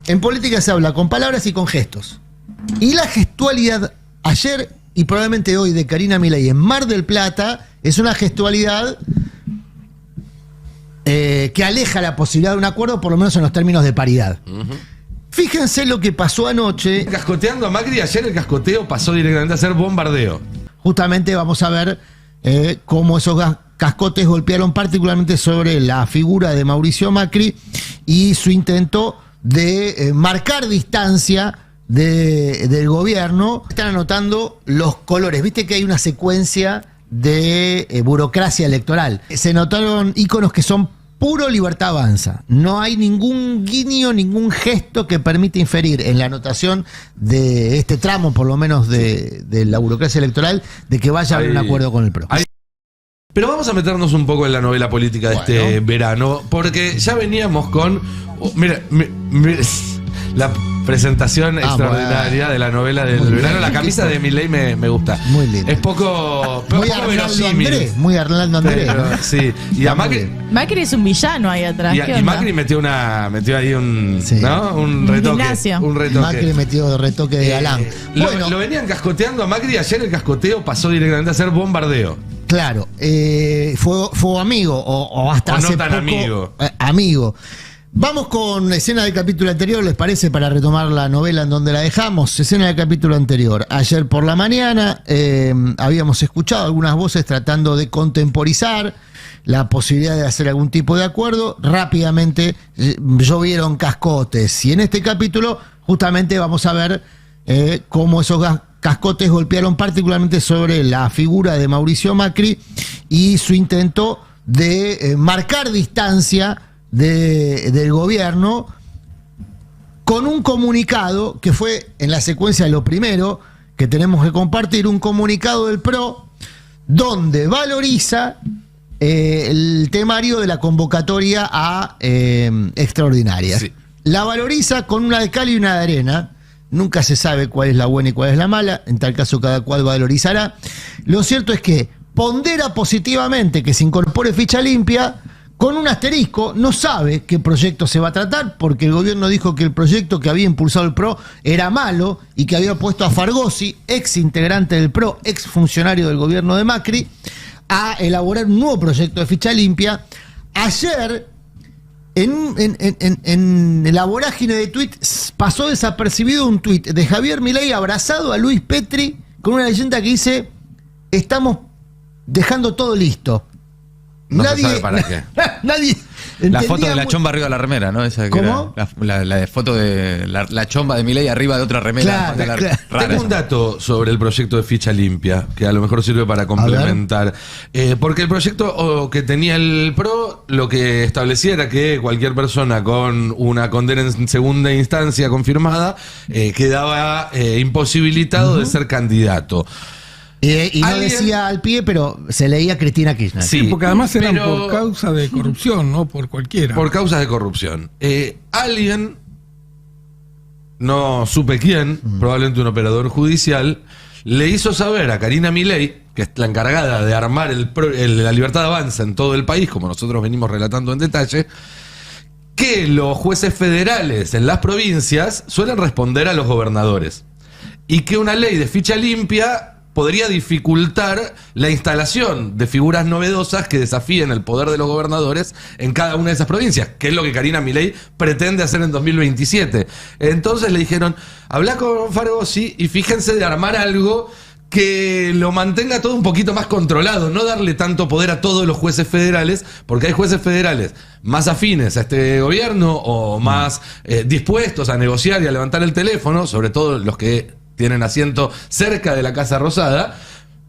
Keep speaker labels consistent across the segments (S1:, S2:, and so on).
S1: En política se habla con palabras y con gestos. Y la gestualidad ayer y probablemente hoy de Karina Milei en Mar del Plata es una gestualidad que aleja la posibilidad de un acuerdo, por lo menos en los términos de paridad. Fíjense lo que pasó anoche.
S2: Cascoteando a Macri, ayer el cascoteo pasó directamente a ser bombardeo.
S1: Justamente vamos a ver cómo esos cascotes golpearon particularmente sobre la figura de Mauricio Macri y su intento de marcar distancia del gobierno. Están anotando los colores. Viste que hay una secuencia de burocracia electoral. Se notaron íconos que son puro Libertad Avanza. No hay ningún guiño, ningún gesto que permita inferir en la anotación de este tramo, por lo menos de la burocracia electoral, de que vaya a haber un acuerdo con el PRO.
S2: Pero vamos a meternos un poco en la novela política de este verano, porque ya veníamos con... mira, la presentación extraordinaria de la novela del verano. La camisa de Milei me gusta.
S1: Muy linda.
S2: Es poco
S1: muy Arnaldo Andrés. Muy Arnaldo Andrés.
S2: Sí. Y a Macri...
S3: Macri es un villano ahí atrás.
S2: Y Macri metió ahí un,
S1: sí,
S2: ¿no? Un retoque. Un retoque.
S1: Macri metió retoque de galán.
S2: Lo venían cascoteando a Macri. Ayer el cascoteo pasó directamente a ser bombardeo.
S1: Claro. Fue amigo o hasta hace
S2: no tan
S1: poco,
S2: amigo.
S1: Amigo. Vamos con escena del capítulo anterior, ¿les parece? Para retomar la novela en donde la dejamos. Escena del capítulo anterior. Ayer por la mañana habíamos escuchado algunas voces tratando de contemporizar la posibilidad de hacer algún tipo de acuerdo. Rápidamente llovieron cascotes. Y en este capítulo justamente vamos a ver cómo esos cascotes golpearon particularmente sobre la figura de Mauricio Macri y su intento de marcar distancia del gobierno con un comunicado que fue en la secuencia de lo primero que tenemos que compartir, un comunicado del PRO donde valoriza el temario de la convocatoria a extraordinarias. Sí. La valoriza con una de cal y una de arena. Nunca se sabe cuál es la buena y cuál es la mala. En tal caso cada cual valorizará. Lo cierto es que pondera positivamente que se incorpore ficha limpia. Con un asterisco, no sabe qué proyecto se va a tratar, porque el gobierno dijo que el proyecto que había impulsado el PRO era malo y que había puesto a Fargosi, ex integrante del PRO, ex funcionario del gobierno de Macri, a elaborar un nuevo proyecto de ficha limpia. Ayer, en la vorágine de tweets, pasó desapercibido un tuit de Javier Milei abrazado a Luis Petri con una leyenda que dice: estamos dejando todo listo.
S2: No se sabe para qué.
S1: Nadie
S4: la foto de la chomba arriba de la remera, ¿no? Esa que
S1: ¿cómo?
S4: La foto de la chomba de Milei arriba de otra remera.
S1: Claro.
S2: Tengo un dato sobre el proyecto de ficha limpia, que a lo mejor sirve para complementar. Porque el proyecto que tenía el PRO, lo que establecía era que cualquier persona con una condena en segunda instancia confirmada quedaba imposibilitado de ser candidato.
S1: Y no decía al pie, pero se leía Cristina Kirchner.
S5: Sí, porque además eran por causa de corrupción, no por cualquiera.
S2: Por causas de corrupción. Alguien, no supe quién, probablemente un operador judicial, le hizo saber a Karina Milei, que es la encargada de armar la Libertad Avanza en todo el país, como nosotros venimos relatando en detalle, que los jueces federales en las provincias suelen responder a los gobernadores. Y que una ley de ficha limpia podría dificultar la instalación de figuras novedosas que desafíen el poder de los gobernadores en cada una de esas provincias, que es lo que Karina Milei pretende hacer en 2027. Entonces le dijeron: habla con Fargosi y fíjense de armar algo que lo mantenga todo un poquito más controlado, no darle tanto poder a todos los jueces federales, porque hay jueces federales más afines a este gobierno o más dispuestos a negociar y a levantar el teléfono, sobre todo los que tienen asiento cerca de la Casa Rosada,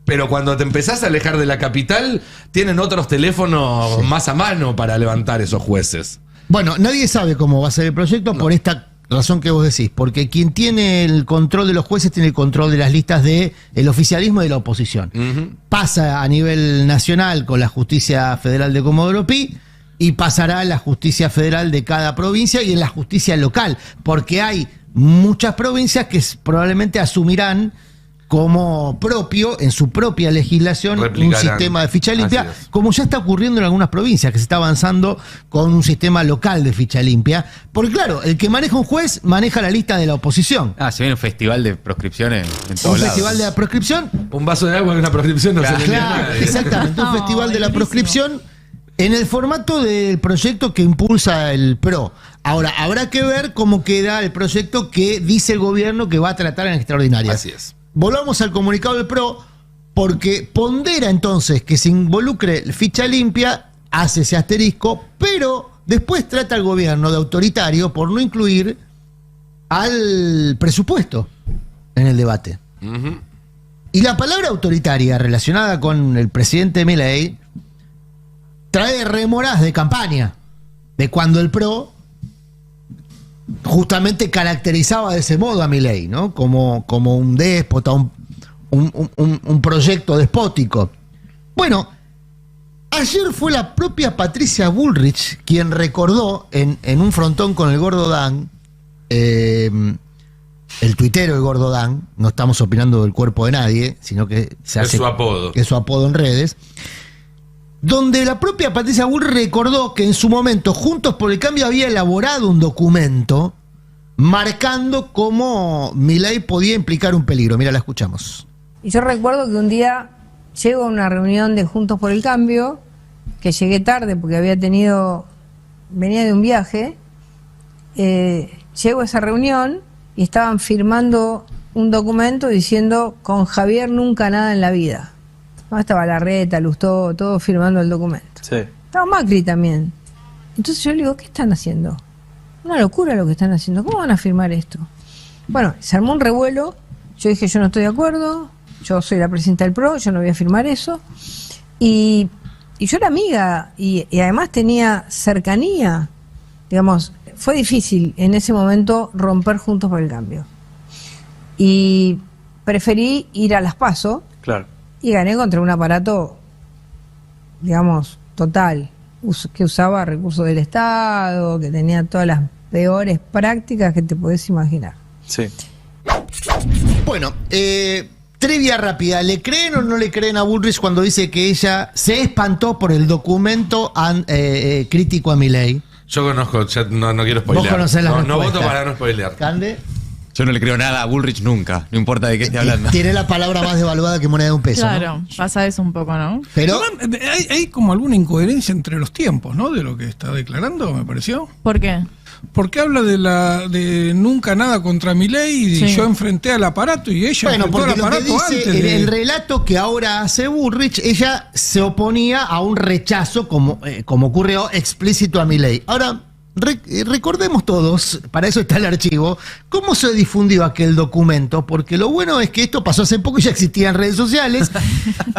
S2: pero cuando te empezás a alejar de la capital, tienen otros teléfonos más a mano para levantar esos jueces.
S1: Bueno, nadie sabe cómo va a ser el proyecto por esta razón que vos decís, porque quien tiene el control de los jueces tiene el control de las listas del oficialismo y de la oposición. Pasa a nivel nacional con la Justicia Federal de Comodoro Pi y pasará a la Justicia Federal de cada provincia y en la justicia local, porque hay muchas provincias que probablemente asumirán como propio, en su propia legislación, un
S2: Replicarán.
S1: sistema de ficha limpia,
S2: Así es.
S1: como ya está ocurriendo en algunas provincias, que se está avanzando con un sistema local de ficha limpia. Porque claro, el que maneja un juez maneja la lista de la oposición.
S4: Se viene un festival de proscripciones en todos
S1: Un
S4: lados.
S1: festival de la proscripción.
S2: Un vaso de agua y una proscripción no se le niega a
S1: Claro,
S2: nadie.
S1: exactamente, un
S3: No,
S1: festival de la
S3: buenísimo.
S1: proscripción en el formato del proyecto que impulsa el PRO. Ahora, habrá que ver cómo queda el proyecto que dice el gobierno que va a tratar en extraordinaria.
S2: Así es.
S1: Volvamos al comunicado del PRO, porque pondera entonces que se involucre ficha limpia, hace ese asterisco, pero después trata al gobierno de autoritario por no incluir al presupuesto en el debate.
S2: Ujú.
S1: Y la palabra autoritaria relacionada con el presidente Milei trae rémoras de campaña, de cuando el PRO justamente caracterizaba de ese modo a Milei, ¿no? Como un déspota, un proyecto despótico. Bueno, ayer fue la propia Patricia Bullrich quien recordó en un frontón con el Gordo Dan, el tuitero del Gordo Dan, no estamos opinando del cuerpo de nadie, sino que se
S2: Es
S1: hace
S2: su apodo.
S1: es su apodo en redes, donde la propia Patricia Bullrich recordó que en su momento Juntos por el Cambio había elaborado un documento marcando cómo Milei podía implicar un peligro. Mira, la escuchamos.
S6: Y yo recuerdo que un día llego a una reunión de Juntos por el Cambio, que llegué tarde porque venía de un viaje, llego a esa reunión y estaban firmando un documento diciendo con Javier nunca nada en la vida. No, estaba Larreta, Lustó, todos firmando el documento.
S7: Sí.
S6: Estaba Macri también. Entonces yo le digo, ¿qué están haciendo? Una locura lo que están haciendo. ¿Cómo van a firmar esto? Bueno, se armó un revuelo. Yo dije, yo no estoy de acuerdo. Yo soy la presidenta del PRO, yo no voy a firmar eso. Y yo era amiga y además tenía cercanía. Digamos, fue difícil en ese momento romper Juntos por el Cambio. Y preferí ir a las PASO
S7: Claro.
S6: y gané contra un aparato, digamos, total, que usaba recursos del Estado, que tenía todas las peores prácticas que te podés imaginar.
S7: Sí.
S1: Bueno, trivia rápida. ¿Le creen o no le creen a Bullrich cuando dice que ella se espantó por el documento crítico a Milei?
S2: Yo conozco, ya no quiero spoilear.
S1: Vos conocés las
S2: no voto
S1: respuestas.
S2: para no spoilear.
S1: Cande,
S4: Yo no le creo nada a Bullrich nunca, no importa de qué esté hablando.
S1: tiene la palabra más devaluada que moneda de un peso. ¿no?
S3: Claro, pasa eso un poco, ¿no?
S1: Pero
S5: Igual, hay como alguna incoherencia entre los tiempos, ¿no? De lo que está declarando, me pareció.
S3: ¿Por qué?
S5: Porque habla de nunca nada contra Milei y
S3: Sí.
S5: yo enfrenté al aparato y ella
S1: bueno,
S5: enfrentó
S1: porque
S5: al
S1: lo que
S5: aparato
S1: dice
S5: antes
S1: en
S5: de...
S1: el relato que ahora hace Bullrich, ella se oponía a un rechazo, como ocurrió, explícito a Milei. Ahora, recordemos todos, para eso está el archivo, cómo se difundió aquel documento, porque lo bueno es que esto pasó hace poco y ya existía en redes sociales.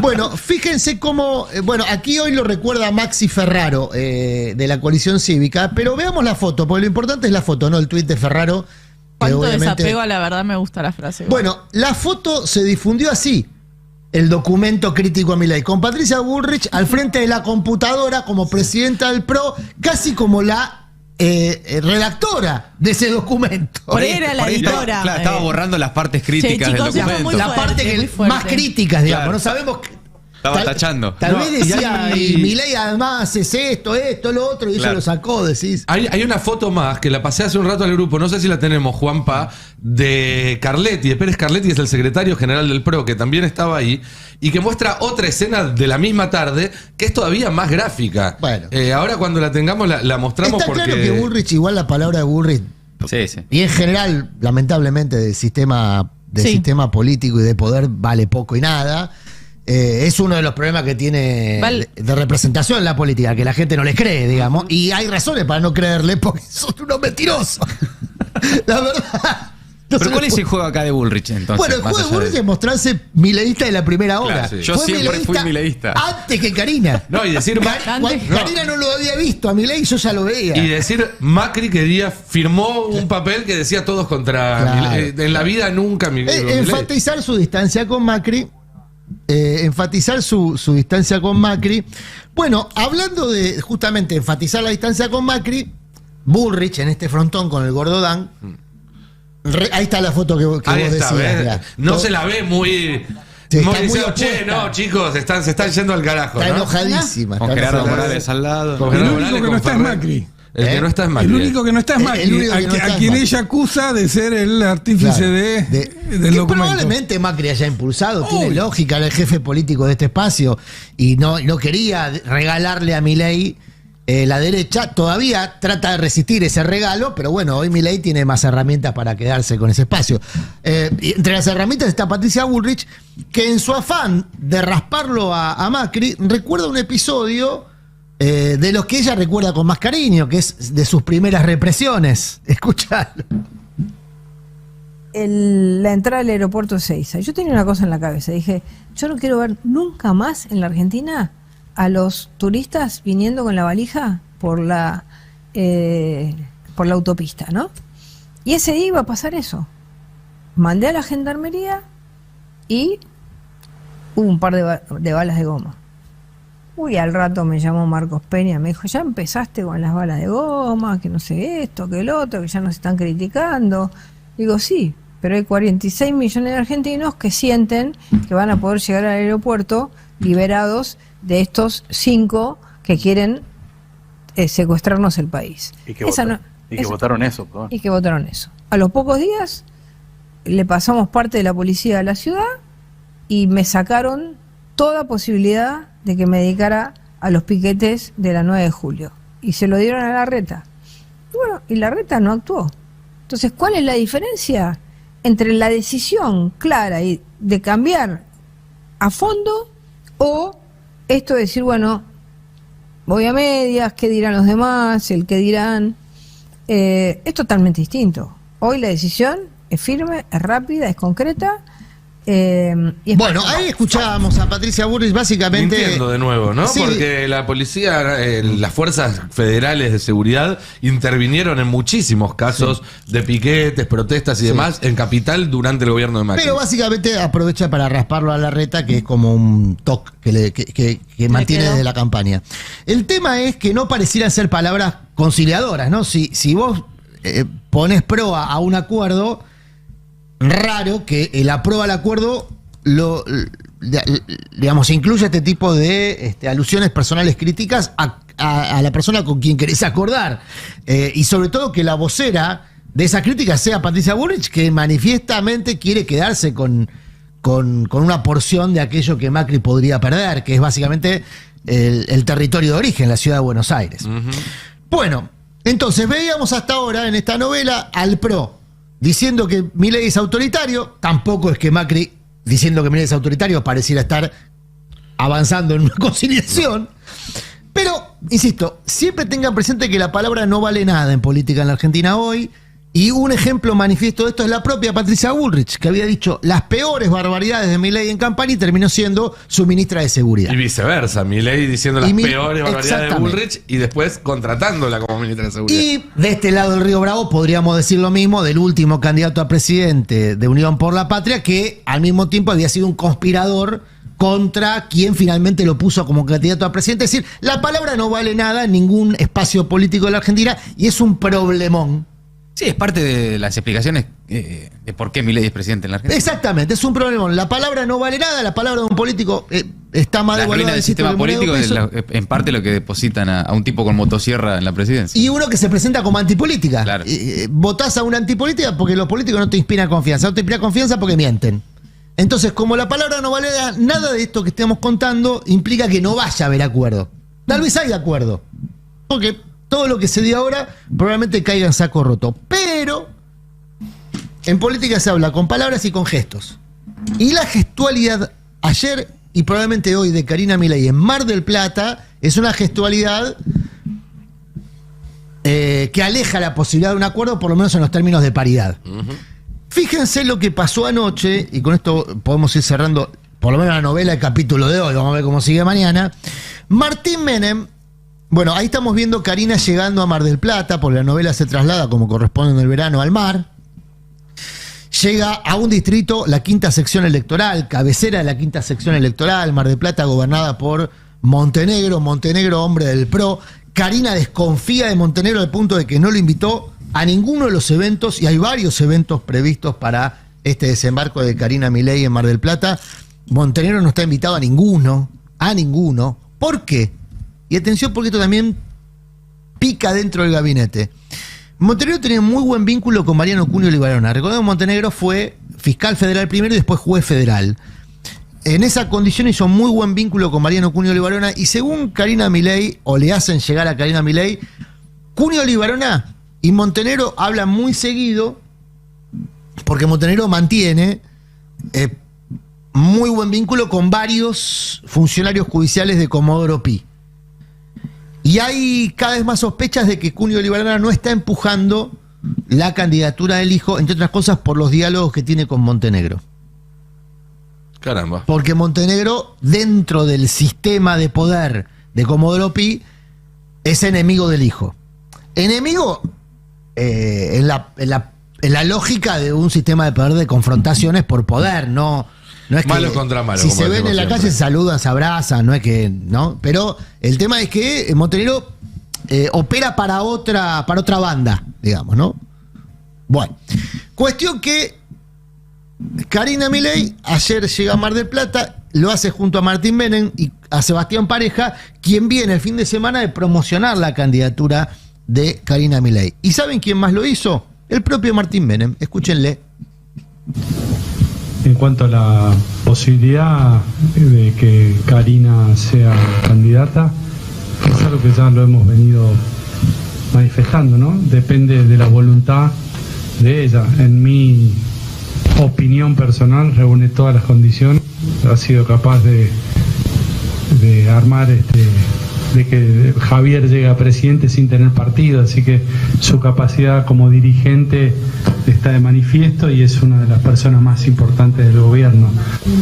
S1: Bueno, fíjense cómo, aquí hoy lo recuerda Maxi Ferraro de la Coalición Cívica, pero veamos la foto, porque lo importante es la foto, no el tuit de Ferraro. que
S3: Cuánto
S1: obviamente-
S3: desapego a la verdad, me gusta la frase.
S1: Bueno, la foto se difundió así. El documento crítico a Milei, con Patricia Bullrich al frente de la computadora como presidenta del PRO, casi como la redactora de ese documento.
S3: Por ahí era la
S4: Por ahí estaba-
S3: editora.
S4: claro, estaba borrando las partes críticas
S3: chicos,
S4: del
S3: eso fue
S4: documento.
S3: muy
S1: La
S3: fuerte,
S1: parte
S3: muy
S1: que
S3: fuerte.
S1: más críticas, digamos.
S4: Claro.
S1: No sabemos.
S4: Estaba tachando.
S1: Tal
S2: No,
S1: vez decía, y Milei además es esto, lo otro, y ella
S4: Claro.
S1: lo sacó, decís.
S2: Hay una foto más que la pasé hace un rato al grupo, no sé si la tenemos, Juanpa, de Carletti, de Pérez Carletti, que es el secretario general del PRO, que también estaba ahí, y que muestra otra escena de la misma tarde, que es todavía más gráfica.
S1: Bueno.
S2: Ahora cuando la tengamos la mostramos
S1: Está
S2: porque...
S1: claro que Bullrich, igual la palabra de Bullrich,
S4: Sí, sí.
S1: y en general, lamentablemente, del sistema
S3: Sí.
S1: político y de poder vale poco y nada. Es uno de los problemas que tiene de representación en la política, que la gente no les cree, digamos, y hay razones para no creerle porque son unos mentirosos. La verdad. No se
S4: Pero ¿cuál
S1: le
S4: es el
S1: puede-
S4: juego acá de Bullrich entonces?
S1: Bueno, el
S4: Más
S1: juego de
S4: allá
S1: Bullrich es mostrarse mileísta de la primera hora.
S2: Claro, sí.
S4: Yo siempre fui mileísta.
S1: Antes que Karina.
S2: No, y decir...
S1: Karina no lo había visto, a Milei yo ya lo veía.
S2: Y decir, Macri firmó un papel que decía todos contra
S1: Claro.
S2: Milei. En la vida nunca Milei.
S1: Enfatizar su distancia con Macri. Enfatizar su distancia con Macri. Bueno, hablando de justamente enfatizar la distancia con Macri, Bullrich en este frontón con el Gordo Dan Ahí está la foto que vos
S2: Ahí
S1: decías.
S2: está, ¿ves?
S1: mirá.
S2: No
S1: Todo-
S2: se la ve muy.
S1: Sí, está
S2: muy
S1: muy
S2: diciendo, che,
S1: opuesta.
S2: no, chicos, se están yendo al carajo.
S1: Está
S2: ¿no?
S1: enojadísima.
S4: Con
S1: está
S4: Gerardo
S1: enojada.
S4: Morales al lado.
S2: Con
S5: El
S2: Gerardo
S5: único
S2: Morales,
S5: que no
S2: con
S5: está es
S2: Ferrer.
S5: Macri.
S2: El que no está es Macri.
S5: El único que no está es
S1: El
S5: Macri,
S1: único que no está
S5: a
S1: es
S5: quien
S1: Macri.
S5: ella acusa de ser el artífice
S1: Claro.
S5: del
S1: Que
S5: documento.
S1: probablemente Macri haya impulsado, tiene
S5: Obvio.
S1: lógica, era el jefe político de este espacio y no quería regalarle a Milei. La derecha todavía trata de resistir ese regalo, pero bueno, hoy Milei tiene más herramientas para quedarse con ese espacio. Y entre las herramientas está Patricia Bullrich, que en su afán de rasparlo a Macri, recuerda un episodio de los que ella recuerda con más cariño, que es de sus primeras represiones. Escuchalo.
S6: La entrada al aeropuerto de Ezeiza. Yo tenía una cosa en la cabeza. Dije, yo no quiero ver nunca más en la Argentina a los turistas viniendo con la valija por la autopista, ¿no? Y ese día iba a pasar eso. Mandé a la gendarmería y hubo un par de balas de goma. Uy, al rato me llamó Marcos Peña, me dijo, ya empezaste con las balas de goma, que no sé esto, que el otro, que ya nos están criticando. Digo, sí, pero hay 46 millones de argentinos que sienten que van a poder llegar al aeropuerto liberados de estos 5 que quieren secuestrarnos el país.
S7: Y que votaron eso, perdón.
S6: Y que votaron eso. A los pocos días le pasamos parte de la policía a la ciudad y me sacaron toda posibilidad de que me dedicara a los piquetes de la 9 de julio. Y se lo dieron a Larreta. Y bueno, y Larreta no actuó. Entonces, ¿cuál es la diferencia entre la decisión clara de cambiar a fondo o esto de decir, bueno, voy a medias, qué dirán los demás, el qué dirán? Es totalmente distinto. Hoy la decisión es firme, es rápida, es concreta. Y es
S1: Bueno, ahí escuchábamos a Patricia Bullrich básicamente.
S2: Mintiendo de nuevo, ¿no?
S1: Sí.
S2: Porque la policía, las fuerzas federales de seguridad intervinieron en muchísimos casos de piquetes, protestas y demás en Capital durante el gobierno de Macri.
S1: Pero básicamente aprovecha para rasparlo a Larreta, que es como un toque que mantiene
S3: quedó.
S1: desde la campaña. El tema es que no parecieran ser palabras conciliadoras, ¿no? Si vos pones pro a un acuerdo, raro que el aprueba al acuerdo digamos, incluye este tipo de alusiones personales críticas a la persona con quien querés acordar. Y sobre todo que la vocera de esa crítica sea Patricia Bullrich, que manifiestamente quiere quedarse con una porción de aquello que Macri podría perder, que es básicamente el territorio de origen, la ciudad de Buenos Aires. Bueno, entonces veíamos hasta ahora en esta novela al PRO diciendo que Milei es autoritario. Tampoco es que Macri, diciendo que Milei es autoritario, pareciera estar avanzando en una conciliación. Pero, insisto, siempre tengan presente que la palabra no vale nada en política en la Argentina hoy. Y un ejemplo manifiesto de esto es la propia Patricia Bullrich, que había dicho las peores barbaridades de Milei en campaña y terminó siendo su ministra de Seguridad.
S2: Y viceversa, Milei diciendo las
S1: Y
S2: peores barbaridades de
S1: exactamente.
S2: Bullrich y después contratándola como ministra de Seguridad.
S1: Y de este lado del Río Bravo podríamos decir lo mismo del último candidato a presidente de Unión por la Patria, que al mismo tiempo había sido un conspirador contra quien finalmente lo puso como candidato a presidente. Es decir, la palabra no vale nada en ningún espacio político de la Argentina y es un problemón.
S4: Sí, es parte de las explicaciones de por qué Milei es presidente en la Argentina.
S1: Exactamente, es un problemón. La palabra no vale nada, la palabra de un político está mal
S4: La ruina
S1: devaluada.
S4: del sistema político es en parte lo que depositan a un tipo con motosierra en la presidencia.
S1: Y uno que se presenta como antipolítica.
S4: Claro.
S1: Votás a una antipolítica porque los políticos no te inspiran confianza. No te inspiran confianza porque mienten. Entonces, como la palabra no vale nada de esto que estamos contando, implica que no vaya a haber acuerdo. Tal vez hay acuerdo. Porque todo lo que se dio ahora probablemente caiga en saco roto. Pero en política se habla con palabras y con gestos. Y la gestualidad ayer y probablemente hoy de Karina Milei en Mar del Plata es una gestualidad que aleja la posibilidad de un acuerdo, por lo menos en los términos de paridad. Fíjense lo que pasó anoche, y con esto podemos ir cerrando por lo menos la novela, el capítulo de hoy, vamos a ver cómo sigue mañana. Martín Menem, bueno, ahí estamos viendo Karina llegando a Mar del Plata, porque la novela se traslada, como corresponde en el verano, al mar. Llega a un distrito, la quinta sección electoral, cabecera de la quinta sección electoral, Mar del Plata gobernada por Montenegro, hombre del PRO. Karina desconfía de Montenegro al punto de que no lo invitó a ninguno de los eventos, y hay varios eventos previstos para este desembarco de Karina Milei en Mar del Plata. Montenegro no está invitado a ninguno. ¿Por qué? Y atención, porque esto también pica dentro del gabinete. Montenegro tenía muy buen vínculo con Mariano Cunio Libarona. Recordemos que Montenegro fue fiscal federal primero y después juez federal. En esa condición hizo muy buen vínculo con Mariano Cunio Libarona, y según Karina Milei, o le hacen llegar a Karina Milei, Cunio Libarona y Montenegro hablan muy seguido, porque Montenegro mantiene muy buen vínculo con varios funcionarios judiciales de Comodoro Pi. Y hay cada vez más sospechas de que Cunio Libarona no está empujando la candidatura del hijo, entre otras cosas por los diálogos que tiene con Montenegro.
S2: Caramba.
S1: Porque Montenegro, dentro del sistema de poder de Comodoro Pi, es enemigo del hijo. Enemigo en la lógica de un sistema de poder de confrontaciones por poder, no es que
S2: malo contra malo.
S1: Si
S2: como
S1: se ven en la
S2: siempre.
S1: calle se saludan, se abrazan, no es que, ¿no? Pero el tema es que Montenegro opera para otra banda, digamos, ¿no? Bueno, cuestión que Karina Milei ayer llega a Mar del Plata, lo hace junto a Martín Menem y a Sebastián Pareja, quien viene el fin de semana de promocionar la candidatura de Karina Milei. ¿Y saben quién más lo hizo? El propio Martín Menem. Escúchenle.
S8: En cuanto a la posibilidad de que Karina sea candidata, es algo que ya lo hemos venido manifestando, ¿no? Depende de la voluntad de ella. En mi opinión personal, reúne todas las condiciones, ha sido capaz de armar de que Javier llegue a presidente sin tener partido, así que su capacidad como dirigente está de manifiesto y es una de las personas más importantes del gobierno,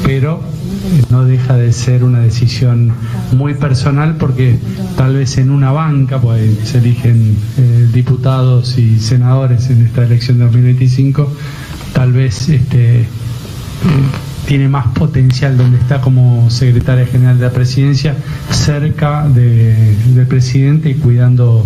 S8: pero no deja de ser una decisión muy personal, porque tal vez en una banca, pues se eligen diputados y senadores en esta elección de 2025, tal vez tiene más potencial donde está como secretaria general de la presidencia, cerca del presidente y cuidando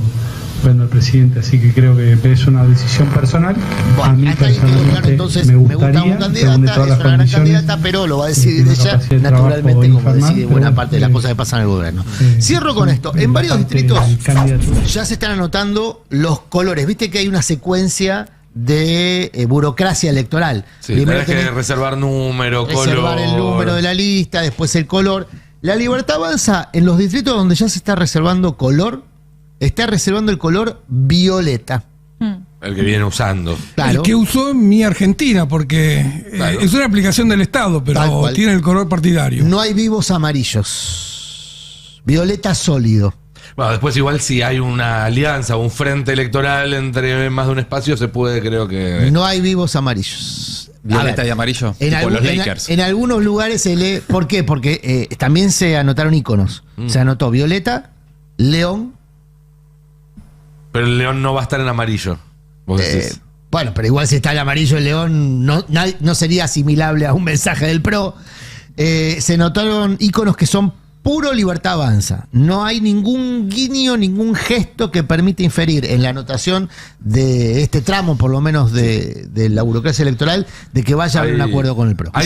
S8: al presidente. Así que creo que es una decisión personal.
S1: Bueno,
S8: a mí
S1: hasta ahí quedó claro,
S8: personalmente
S1: entonces
S8: me
S1: gusta
S8: gustaría,
S1: un candidata,
S8: reúne
S1: es
S8: todas
S1: una
S8: las
S1: gran
S8: condiciones,
S1: candidata, pero lo va a decidir
S8: tiene una
S1: ella
S8: capacidad de
S1: naturalmente,
S8: trabajo
S1: como
S8: infernal,
S1: decide buena
S8: pero
S1: parte de las cosas que pasan en el gobierno. Cierro con esto. En varios distritos ya se están anotando los colores. Viste que hay una secuencia de burocracia electoral.
S2: Sí,
S1: Primero
S2: tenés que
S1: tenés
S2: reservar número,
S1: reservar
S2: color.
S1: el número de la lista, después el color. La Libertad Avanza, en los distritos donde ya se está reservando color, está reservando el color violeta.
S2: El que viene usando.
S1: Claro.
S5: El que usó en mi Argentina, porque
S2: Claro.
S5: es una aplicación del Estado,
S1: Tal
S5: pero
S1: cual.
S5: tiene el color partidario.
S1: No hay vivos amarillos. Violeta sólido.
S2: Bueno, después igual si hay una alianza o un frente electoral entre más de un espacio, se puede, creo que...
S1: No hay vivos amarillos. A
S4: Violeta
S1: ver,
S4: y amarillo,
S1: En,
S4: tipo los
S1: en-
S4: Lakers.
S1: en algunos lugares se lee. ¿Por qué? Porque también se anotaron iconos. Se anotó violeta, león.
S2: Pero el león no va a estar en amarillo. Vos decís.
S1: Bueno, pero igual si está el amarillo el león, no sería asimilable a un mensaje del PRO. Se notaron iconos que son puro Libertad Avanza. No hay ningún guiño, ningún gesto que permita inferir en la anotación de este tramo, por lo menos de la burocracia electoral, de que vaya a haber un
S2: Hay-
S1: acuerdo con el PRO.
S2: hay